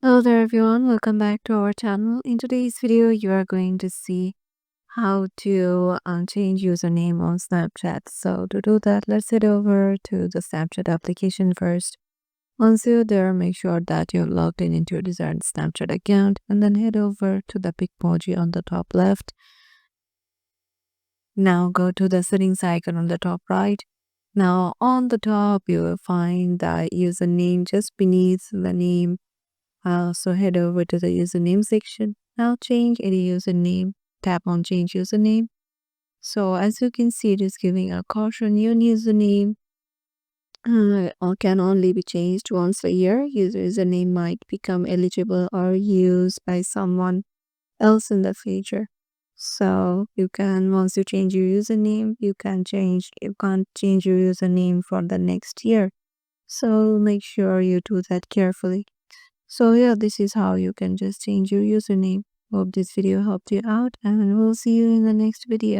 Hello there everyone, welcome back to our channel. In today's video, you are going to see how to change username on Snapchat. So to do that, let's head over to the Snapchat application first. Once you're there, make sure that you're logged in into your desired Snapchat account and then head over to the Bitmoji on the top left. Now go to the settings icon on the top right. Now on the top, you will find the username just beneath the name. So head over to the username section. Now change any username. Tap on change username. So as you can see, it is giving a caution. Your username can only be changed once a year. Your username might become eligible or used by someone else in the future. So you can, once you change your username, you can't change your username for the next year. So make sure you do that carefully. So yeah, this is how you can just change your username. Hope this video helped you out and we'll see you in the next video.